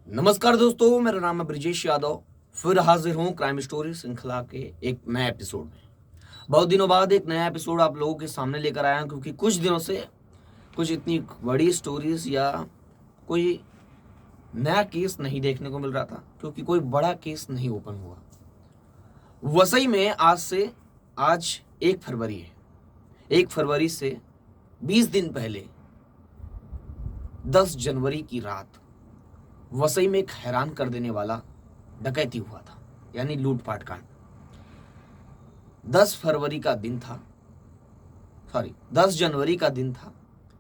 नमस्कार दोस्तों, मेरा नाम है ब्रिजेश यादव। फिर हाजिर हूँ क्राइम स्टोरी श्रृंखला के एक नए एपिसोड में। बहुत दिनों बाद एक नया एपिसोड आप लोगों के सामने लेकर आया हूं, क्योंकि कुछ दिनों से कुछ इतनी बड़ी स्टोरीज या कोई नया केस नहीं देखने को मिल रहा था, क्योंकि कोई बड़ा केस नहीं ओपन हुआ। वसई में आज 1 फरवरी है। 1 फरवरी से 20 दिन पहले 10 जनवरी की रात वसई में एक हैरान कर देने वाला डकैती हुआ था, यानी लूटपाट कांड। 10 फरवरी का दिन था, 10 जनवरी का दिन था।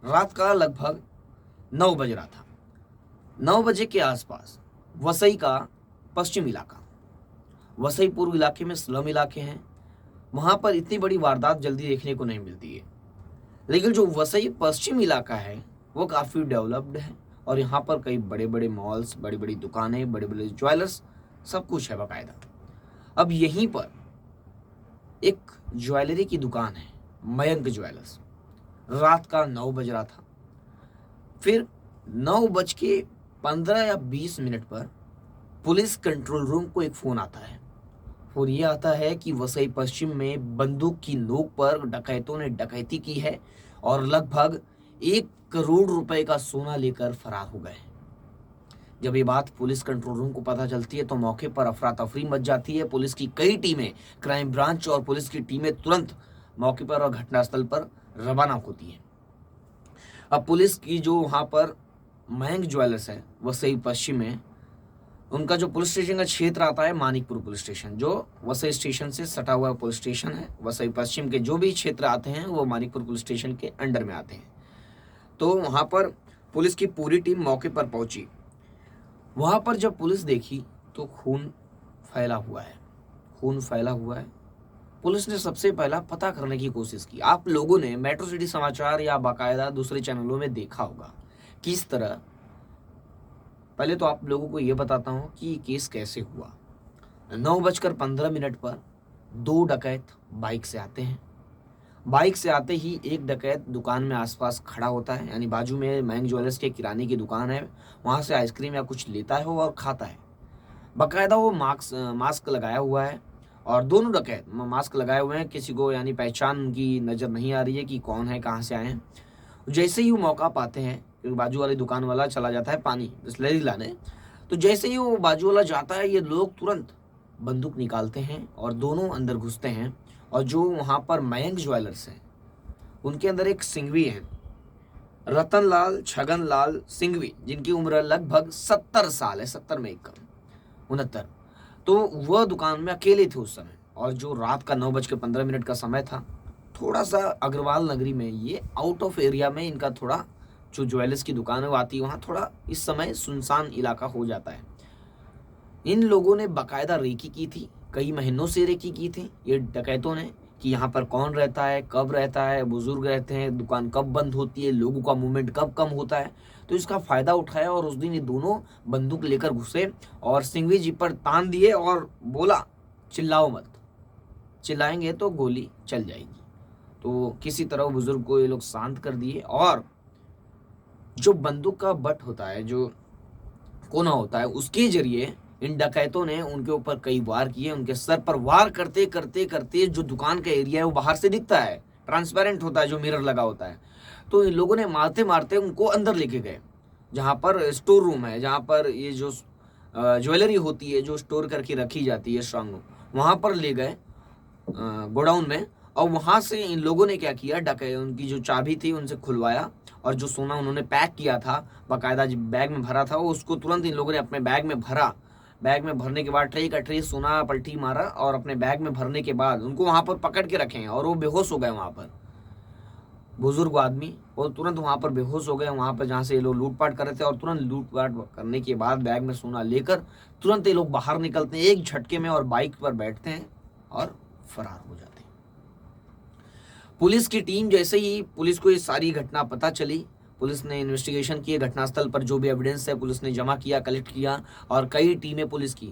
रात का लगभग 9 बज रहा था। 9 बजे के आसपास वसई का पश्चिम इलाका, वसई पूर्व इलाके में स्लम इलाके हैं, वहां पर इतनी बड़ी वारदात जल्दी देखने को नहीं मिलती है। लेकिन जो वसई पश्चिम इलाका है वो काफ़ी डेवलप्ड है, और यहाँ पर कई बड़े बड़े मॉल्स, बड़ी बड़ी दुकानें, बड़े बड़े ज्वेलर्स, सब कुछ है बाकायदा। अब यहीं पर एक ज्वेलरी की दुकान है, मयंक ज्वेलर्स। रात का 9 बज रहा था। फिर 9 बज के 15 या 20 मिनट पर पुलिस कंट्रोल रूम को एक फ़ोन आता है, और ये आता है कि वसई पश्चिम में बंदूक की नोक पर डकैतों ने डकैती की है और लगभग 1 करोड़ रुपए का सोना लेकर फरार हो गए। जब ये बात पुलिस कंट्रोल रूम को पता चलती है तो मौके पर अफरा तफरी मच जाती है। पुलिस की कई टीमें, क्राइम ब्रांच और पुलिस की टीमें तुरंत मौके पर और घटनास्थल पर रवाना होती हैं। अब पुलिस की जो वहाँ पर मयंक ज्वेलर्स है वसई पश्चिम में, उनका जो पुलिस स्टेशन का क्षेत्र आता है मानिकपुर पुलिस स्टेशन, जो वसई स्टेशन से सटा हुआ पुलिस स्टेशन है। वसई पश्चिम के जो भी क्षेत्र आते हैं वो मानिकपुर पुलिस स्टेशन के अंडर में आते हैं। तो वहाँ पर पुलिस की पूरी टीम मौके पर पहुंची। वहाँ पर जब पुलिस देखी तो खून फैला हुआ है, खून फैला हुआ है। पुलिस ने सबसे पहला पता करने की कोशिश की। आप लोगों ने मेट्रो सिटी समाचार या बाकायदा दूसरे चैनलों में देखा होगा किस तरह। पहले तो आप लोगों को ये बताता हूँ कि ये केस कैसे हुआ। 9 बजकर 15 मिनट पर 2 डकैत बाइक से आते हैं। बाइक से आते ही एक डकैत दुकान में आसपास खड़ा होता है, यानी बाजू में मयंक ज्वेलर्स के किराने की दुकान है, वहाँ से आइसक्रीम या कुछ लेता है और खाता है। बाकायदा वो मास्क लगाया हुआ है, और दोनों डकैत मास्क लगाए हुए हैं। किसी को यानी पहचान उनकी नज़र नहीं आ रही है कि कौन है, कहाँ से आए हैं। जैसे ही वो मौका पाते हैं, क्योंकि बाजू वाली दुकान वाला चला जाता है पानी बिस्लरी लाने, तो जैसे ही वो बाजू वाला जाता है ये लोग तुरंत बंदूक निकालते हैं और दोनों अंदर घुसते हैं। और जो वहाँ पर मयंक ज्वेलर्स हैं उनके अंदर एक सिंघवी है, रतन लाल छगन लाल सिंघवी, जिनकी उम्र लगभग 70 साल है, 70 में एक कम 69। तो वह दुकान में अकेले थे उस समय, और जो रात का 9 बज के 15 मिनट का समय था, थोड़ा सा अग्रवाल नगरी में, ये आउट ऑफ एरिया में इनका थोड़ा जो ज्वेलर्स की दुकान है वो आती है, वहाँ थोड़ा इस समय सुनसान इलाका हो जाता है। इन लोगों ने बाकायदा रेकी की थी, कई महीनों से रेकी की थी ये डकैतों ने, कि यहाँ पर कौन रहता है, कब रहता है, बुजुर्ग रहते हैं, दुकान कब बंद होती है, लोगों का मूवमेंट कब कम होता है। तो इसका फ़ायदा उठाया और उस दिन ये दोनों बंदूक लेकर घुसे और सिंघवी जी पर तान दिए और बोला, चिल्लाओ मत, चिल्लाएंगे तो गोली चल जाएगी। तो किसी तरह बुजुर्ग को ये लोग शांत कर दिए, और जो बंदूक का बट होता है, जो कोना होता है, उसके जरिए इन डकैतों ने उनके ऊपर कई वार किए। उनके सर पर वार करते करते करते जो दुकान का एरिया है वो बाहर से दिखता है, ट्रांसपेरेंट होता है, जो मिरर लगा होता है। तो इन लोगों ने मारते मारते उनको अंदर लेके गए, जहाँ पर स्टोर रूम है, जहाँ पर ये जो ज्वेलरी होती है जो स्टोर करके रखी जाती है स्ट्रांग रूम, वहाँ पर ले गए गोडाउन में। और वहाँ से इन लोगों ने क्या किया, उनकी जो चाबी थी उनसे खुलवाया, और जो सोना उन्होंने पैक किया था बाकायदा जो बैग में भरा था, वो उसको तुरंत इन लोगों ने अपने बैग में भरा। बैग में भरने के बाद ट्रे का ट्रे सोना पलटी मारा, और अपने बैग में भरने के बाद उनको वहाँ पर पकड़ के रखे हैं, और वो बेहोश हो गए। वहाँ पर बुजुर्ग आदमी वो तुरंत वहाँ पर बेहोश हो गए, वहाँ पर जहाँ से ये लोग लूटपाट कर रहे थे। और तुरंत लूटपाट करने के बाद बैग में सोना लेकर तुरंत ये लोग बाहर निकलते हैं एक झटके में, और बाइक पर बैठते हैं और फरार हो जाते हैं। पुलिस की टीम, जैसे ही पुलिस को ये सारी घटना पता चली, पुलिस ने इन्वेस्टिगेशन किए, घटनास्थल पर जो भी एविडेंस है पुलिस ने जमा किया, कलेक्ट किया, और कई टीमें पुलिस की।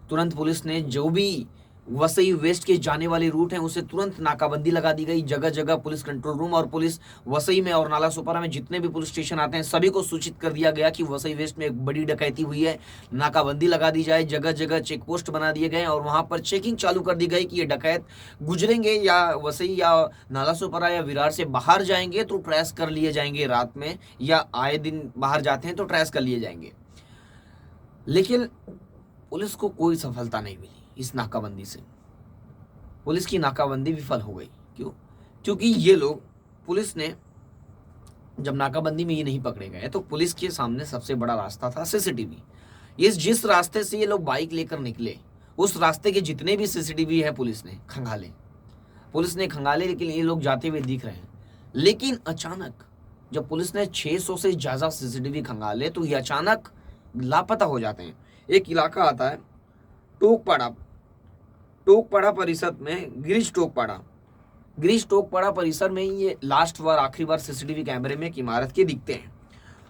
तुरंत पुलिस ने जो भी वसई वेस्ट के जाने वाले रूट हैं उसे तुरंत नाकाबंदी लगा दी गई। जगह जगह पुलिस कंट्रोल रूम और पुलिस वसई में और नाला सोपारा में जितने भी पुलिस स्टेशन आते हैं सभी को सूचित कर दिया गया कि वसई वेस्ट में एक बड़ी डकैती हुई है, नाकाबंदी लगा दी जाए। जगह जगह चेक पोस्ट बना दिए गए और वहां पर चेकिंग चालू कर दी गई कि ये डकैत गुजरेंगे या वसई या नाला सोपारा या विरार से बाहर जाएंगे तो ट्रेस कर लिए जाएंगे रात में, या आए दिन बाहर जाते हैं तो ट्रेस कर लिए जाएंगे। लेकिन पुलिस को कोई सफलता नहीं मिली इस नाकाबंदी से। पुलिस की नाकाबंदी विफल हो गई। क्यों? क्योंकि ये लोग, पुलिस ने जब नाकाबंदी में ये नहीं पकड़े गए तो पुलिस के सामने सबसे बड़ा रास्ता था सीसीटीवी। ये जिस रास्ते से ये लोग बाइक लेकर निकले उस रास्ते के जितने भी सीसीटीवी है पुलिस ने खंगाले, लेकिन ये लोग जाते हुए दिख रहे हैं। लेकिन अचानक जब पुलिस ने 600 से ज्यादा सीसीटीवी खंगाले तो ये अचानक लापता हो जाते हैं। एक इलाका आता है टोकपाड़ा परिसर में, गिरीश टोकपाड़ा परिसर में ये लास्ट बार, आखिरी बार सीसीटीवी कैमरे में एक इमारत के दिखते हैं।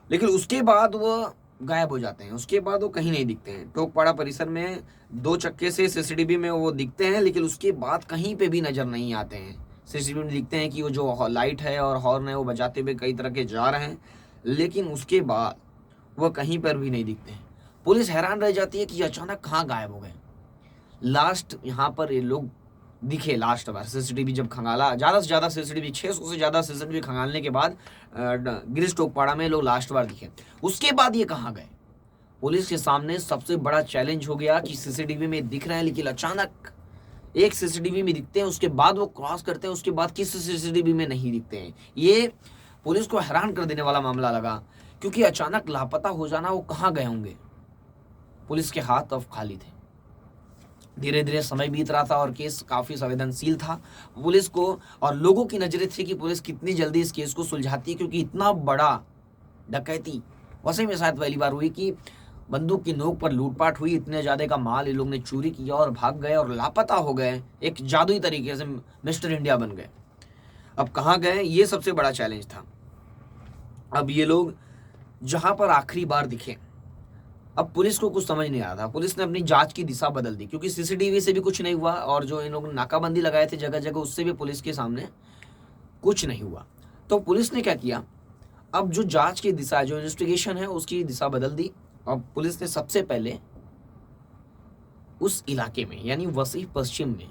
लेकिन उसके बाद वो गायब हो जाते हैं, उसके बाद वो कहीं नहीं दिखते हैं। टोकपाड़ा परिसर में 2 चक्के से सीसीटीवी में वो दिखते हैं, लेकिन उसके बाद कहीं पे भी नजर नहीं आते हैं। सीसीटीवी में दिखते हैं कि वो जो लाइट है और हॉर्न है वो बजाते हुए कई तरह के जा रहे हैं, लेकिन उसके बाद वह कहीं पर भी नहीं दिखते हैं। पुलिस हैरान रह जाती है कि अचानक कहाँ गायब हो गए। लास्ट यहाँ पर ये लोग दिखे लास्ट बार सीसीटीवी जब खंगाला, ज़्यादा से ज़्यादा सीसीटीवी, 600 से ज़्यादा सीसीटीवी खंगालने के बाद गिरीश टोकपाड़ा में लोग लास्ट बार दिखे। उसके बाद ये कहाँ गए? पुलिस के सामने सबसे बड़ा चैलेंज हो गया कि सीसीटीवी में दिख रहे हैं लेकिन अचानक एक सीसीटीवी में दिखते हैं, उसके बाद वो क्रॉस करते हैं, उसके बाद किसी सीसीटीवी में नहीं दिखते हैं। ये पुलिस को हैरान कर देने वाला मामला लगा, क्योंकि अचानक लापता हो जाना, वो कहाँ गए होंगे? पुलिस के हाथ अब खाली थे। धीरे धीरे समय बीत रहा था और केस काफी संवेदनशील था। पुलिस को और लोगों की नजरें थी कि पुलिस कितनी जल्दी इस केस को सुलझाती है, क्योंकि इतना बड़ा डकैती वैसे में शायद पहली बार हुई कि बंदूक की नोक पर लूटपाट हुई, इतने ज्यादा का माल ये लोग ने चोरी किया और भाग गए और लापता हो गए, एक जादुई तरीके से मिस्टर इंडिया बन गए। अब कहाँ गए, ये सबसे बड़ा चैलेंज था। अब ये लोग जहां पर आखिरी बार दिखे, अब पुलिस को कुछ समझ नहीं आ रहा था। पुलिस ने अपनी जांच की दिशा बदल दी, क्योंकि सीसीटीवी से भी कुछ नहीं हुआ और जो इन लोगों ने नाकाबंदी लगाए थे जगह जगह, उससे भी पुलिस के सामने कुछ नहीं हुआ। तो पुलिस ने क्या किया, अब जो जांच की दिशा, जो इन्वेस्टिगेशन है, उसकी दिशा बदल दी। अब पुलिस ने सबसे पहले उस इलाके में, यानी वसई पश्चिम में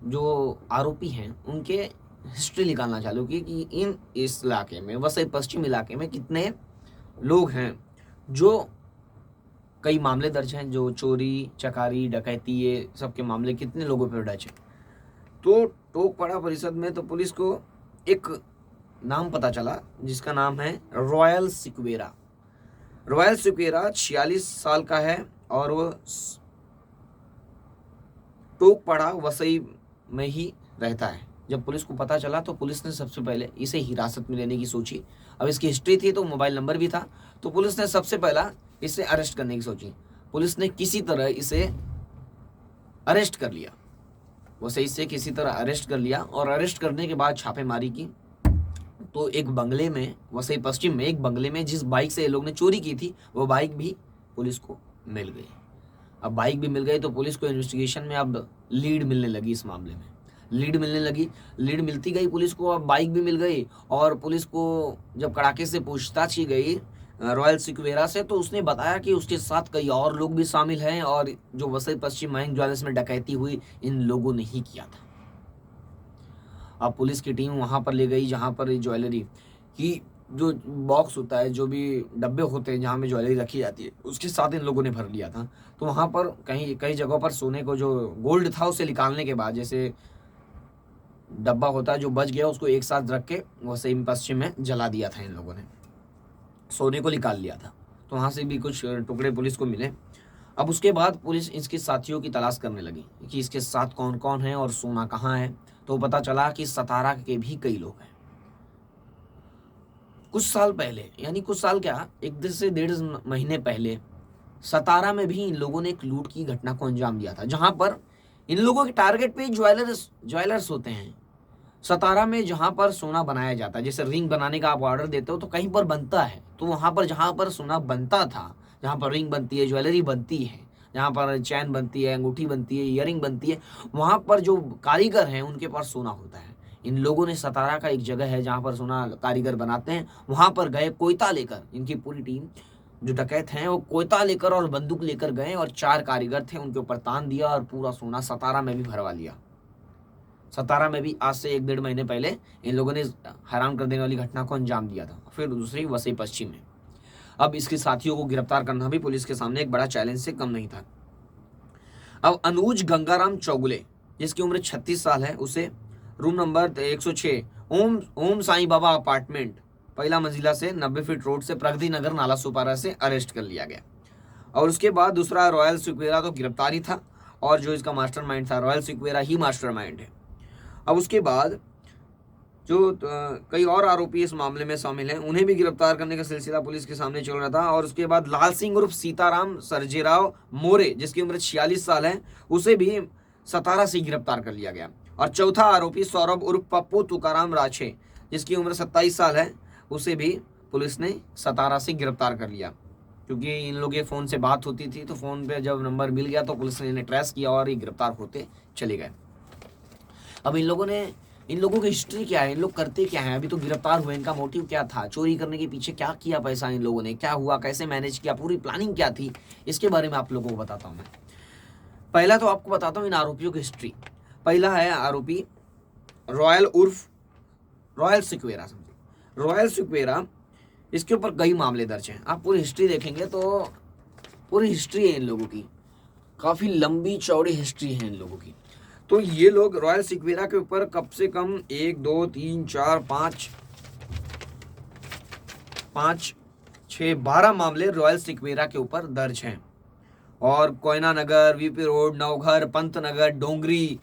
जो आरोपी हैं उनके हिस्ट्री निकालना चालू की कि इस इलाके में, वसई पश्चिम इलाके में कितने लोग हैं जो कई मामले दर्ज हैं, जो चोरी चकारी डकैती ये सब के मामले कितने लोगों पर दर्ज हैं। तो टोकपाड़ा परिषद में तो पुलिस को एक नाम पता चला जिसका नाम है रॉयल सिक्वेरा। 46 साल का है और वो टोकपाड़ा वसई में ही रहता है। जब पुलिस को पता चला तो पुलिस ने सबसे पहले इसे हिरासत में लेने की सोची। अब इसकी हिस्ट्री थी तो मोबाइल नंबर भी था, तो पुलिस ने सबसे पहला इसे अरेस्ट करने की सोची। पुलिस ने किसी तरह इसे अरेस्ट कर लिया, वैसे इसे किसी तरह अरेस्ट कर लिया और अरेस्ट करने के बाद छापेमारी की। तो एक बंगले में, वसई पश्चिम में एक बंगले में जिस बाइक से ये लोग ने चोरी की थी वो बाइक भी पुलिस को मिल गई। अब बाइक भी मिल गई तो पुलिस को इन्वेस्टिगेशन में अब लीड मिलने लगी, इस मामले में लीड मिलती गई पुलिस को। अब बाइक भी मिल गई और पुलिस को जब कड़ाके से पूछताछ की गई रॉयल सिक्वेरा से, तो उसने बताया कि उसके साथ कई और लोग भी शामिल हैं और जो वसई पश्चिम मयंक ज्वेलर्स में डकैती हुई इन लोगों ने ही किया था। अब पुलिस की टीम वहां पर ले गई जहां पर ज्वेलरी की जो बॉक्स होता है, जो भी डब्बे होते हैं जहाँ में ज्वेलरी रखी जाती है, उसके साथ इन लोगों ने भर लिया था। तो वहां पर कई जगहों पर सोने को जो गोल्ड था उसे निकालने के बाद, जैसे डब्बा होता है जो बच गया उसको एक साथ रख के वसई पश्चिम में जला दिया था इन लोगों ने, सोने को निकाल लिया था। तो वहाँ से भी कुछ टुकड़े पुलिस को मिले। अब उसके बाद पुलिस इसके साथियों की तलाश करने लगी कि इसके साथ कौन कौन है और सोना कहाँ है। तो पता चला कि सतारा के भी कई लोग हैं। कुछ साल पहले, यानी कुछ साल क्या, 1 से 1.5 महीने पहले सतारा में भी इन लोगों ने एक लूट की घटना को अंजाम दिया था, जहां पर इन लोगों के टारगेट पे ज्वेलर्स होते हैं। सतारा में जहां पर सोना बनाया जाता है, जैसे रिंग बनाने का आप ऑर्डर देते हो तो कहीं पर बनता है, तो वहां पर जहां पर सोना बनता था, जहां पर रिंग बनती है, ज्वेलरी बनती है, जहाँ पर चैन बनती है, अंगूठी बनती है, ईयरिंग बनती है, वहाँ पर जो कारीगर हैं उनके पास सोना होता है। इन लोगों ने सतारा का एक जगह है जहाँ पर सोना कारीगर बनाते हैं, वहाँ पर गए कोयता लेकर। इनकी पूरी टीम जो डकैत हैं वो कोयता लेकर और बंदूक लेकर गए और 4 कारीगर थे, उनके ऊपर तान दिया और पूरा सोना सतारा में भी भरवा लिया। सतारा में भी आज से 1-1.5 महीने पहले इन लोगों ने हैरान कर देने वाली घटना को अंजाम दिया था। फिर दूसरी वसई पश्चिम में। अब इसके साथियों को गिरफ्तार करना भी पुलिस के सामने एक बड़ा चैलेंज से कम नहीं था। अब अनुज गंगाराम चौगुले, जिसकी उम्र 36 साल है, उसे room number 106 Om Sai Baba apartment, पहला मंजिला से 90 फीट रोड से प्रगति नगर नाला सुपारा से अरेस्ट कर लिया गया। और उसके बाद दूसरा रॉयल सिक्वेरा तो गिरफ्तारी था, और जो इसका मास्टरमाइंड था, रॉयल सिक्वेरा ही मास्टरमाइंड है। अब उसके बाद जो कई और आरोपी इस मामले में शामिल हैं, उन्हें भी गिरफ्तार करने का सिलसिला पुलिस के सामने चल रहा था। और उसके बाद लाल सिंह उर्फ सीताराम सर्जेराव मोरे, जिसकी उम्र 46 साल है, उसे भी सतारा से गिरफ्तार कर लिया गया। और चौथा आरोपी सौरभ उर्फ पप्पू तुकाराम राछे, जिसकी उम्र 27 साल है, उसे भी पुलिस ने सतारा से गिरफ्तार कर लिया। क्योंकि इन लोगों के फ़ोन से बात होती थी, तो फ़ोन पे जब नंबर मिल गया तो पुलिस ने इन्हें ट्रेस किया और ये गिरफ्तार होते चले गए। अब इन लोगों की हिस्ट्री क्या है, इन लोग करते क्या हैं, अभी तो गिरफ्तार हुए, इनका मोटिव क्या था, चोरी करने के पीछे क्या किया पैसा इन लोगों ने, क्या हुआ, कैसे मैनेज किया, पूरी प्लानिंग क्या थी, इसके बारे में आप लोगों को बताता हूँ मैं। पहला तो आपको बताता हूँ इन आरोपियों की हिस्ट्री। पहला है आरोपी रॉयल सिक्वेरा। समझिए रॉयल सिक्वेरा, इसके ऊपर कई मामले दर्ज हैं। आप पूरी हिस्ट्री देखेंगे तो पूरी हिस्ट्री है इन लोगों की, काफ़ी लंबी चौड़ी हिस्ट्री है इन लोगों की। तो ये लोग रॉयल सिक्वेरा के ऊपर कम से कम 1 2 3 4 5 6 12 मामले रॉयल सिक्वेरा के ऊपर दर्ज हैं। और कोयना नगर, वीपी रोड, नवघर, पंतनगर, डोंगरी,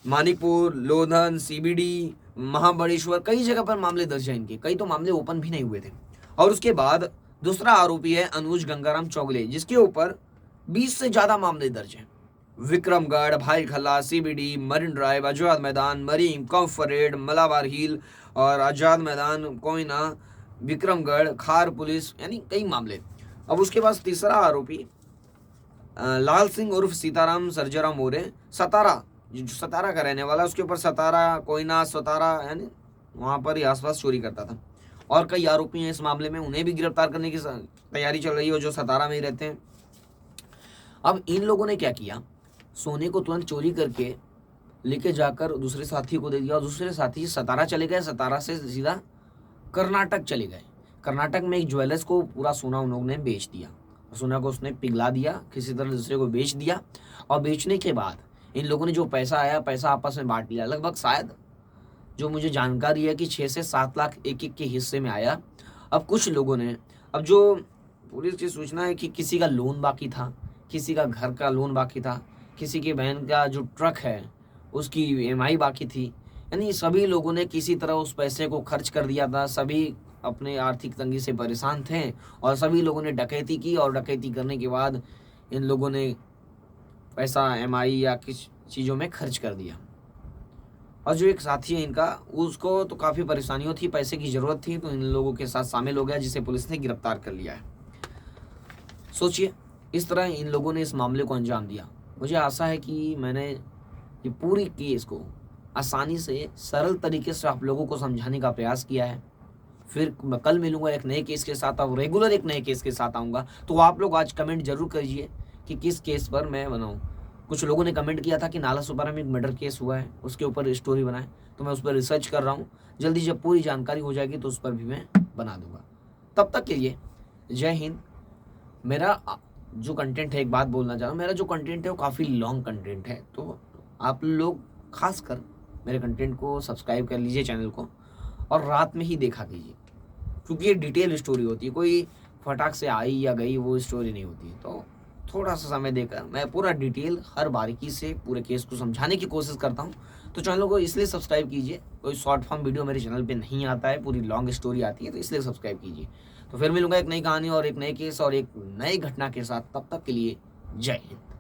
मानिकपुर, लोधन, सीबीडी, महाबळेश्वर, कई जगह पर मामले दर्ज हैं इनके। कई तो मामले ओपन भी नहीं हुए थे। और उसके बाद दूसरा आरोपी है अनुज गंगाराम चौगुले, जिसके ऊपर 20 से ज़्यादा मामले दर्ज हैं। विक्रमगढ़, भाई खल्ला, CBD, marine drive, Azad Maidan, Maryam, कॉम्फरेड, Malabar हिल और आजाद मैदान, कोयना, विक्रमगढ़, खार पुलिस, यानी कई मामले। अब उसके बाद तीसरा आरोपी लाल सिंह उर्फ सीताराम सर्जेराव मोरे, सतारा, जो सतारा का रहने वाला, उसके ऊपर सतारा, कोयना, सतारा, यानी वहाँ पर ही आसपास चोरी करता था। और कई आरोपी हैं इस मामले में, उन्हें भी गिरफ्तार करने की तैयारी चल रही है, जो सतारा में ही रहते हैं। अब इन लोगों ने क्या किया, सोने को तुरंत चोरी करके लेके जाकर दूसरे साथी को दे दिया, और दूसरे साथी सतारा चले गए, सतारा से सीधा कर्नाटक चले गए। कर्नाटक में एक ज्वेलर्स को पूरा सोना उन लोगों ने बेच दिया, सोना को उसने पिघला दिया, किसी तरह दूसरे को बेच दिया। और बेचने के बाद इन लोगों ने जो पैसा आया, पैसा आपस में बांट लिया। लगभग शायद जो मुझे जानकारी है कि 6 से 7 लाख एक एक के हिस्से में आया। अब कुछ लोगों ने, अब जो पुलिस की सूचना है कि किसी का लोन बाकी था, किसी का घर का लोन बाकी था, किसी की बहन का जो ट्रक है उसकी EMI बाकी थी, यानी सभी लोगों ने किसी तरह उस पैसे को खर्च कर दिया था। सभी अपने आर्थिक तंगी से परेशान थे और सभी लोगों ने डकैती की, और डकैती करने के बाद इन लोगों ने पैसा MI या किस चीज़ों में खर्च कर दिया। और जो एक साथी है इनका, उसको तो काफ़ी परेशानियों थी, पैसे की ज़रूरत थी, तो इन लोगों के साथ शामिल हो गया, जिसे पुलिस ने गिरफ्तार कर लिया है। सोचिए, इस तरह इन लोगों ने इस मामले को अंजाम दिया। मुझे आशा है कि मैंने ये पूरी केस को आसानी से, सरल तरीके से आप लोगों को समझाने का प्रयास किया है। फिर मैं कल मिलूंगा एक नए केस के साथ, और रेगुलर एक नए केस के साथ आऊँगा। तो आप लोग आज कमेंट जरूर करिए कि किस केस पर मैं बनाऊँ। कुछ लोगों ने कमेंट किया था कि नाला सुपारा में एक मर्डर केस हुआ है, उसके ऊपर स्टोरी बनाए, तो मैं उस पर रिसर्च कर रहा हूँ। जल्दी जब पूरी जानकारी हो जाएगी तो उस पर भी मैं बना दूंगा। तब तक के लिए जय हिंद। मेरा जो कंटेंट है, एक बात बोलना चाह रहा हूँ, मेरा जो कंटेंट है वो काफ़ी लॉन्ग कंटेंट है, तो आप लोग खासकर मेरे कंटेंट को सब्सक्राइब कर लीजिए चैनल को, और रात में ही देखा कीजिए, क्योंकि ये डिटेल स्टोरी होती है, कोई फटाक से आई या गई वो स्टोरी नहीं होती है। तो थोड़ा सा समय देकर मैं पूरा डिटेल, हर बारीकी से पूरे केस को समझाने की कोशिश करता हूँ। तो चैनल को इसलिए सब्सक्राइब कीजिए, कोई शॉर्ट फॉर्म वीडियो मेरे चैनल पे नहीं आता है, पूरी लॉन्ग स्टोरी आती है, तो इसलिए सब्सक्राइब कीजिए। तो फिर मिलूंगा एक नई कहानी और एक नए केस और एक नई घटना के साथ। तब तक के लिए जय हिंद।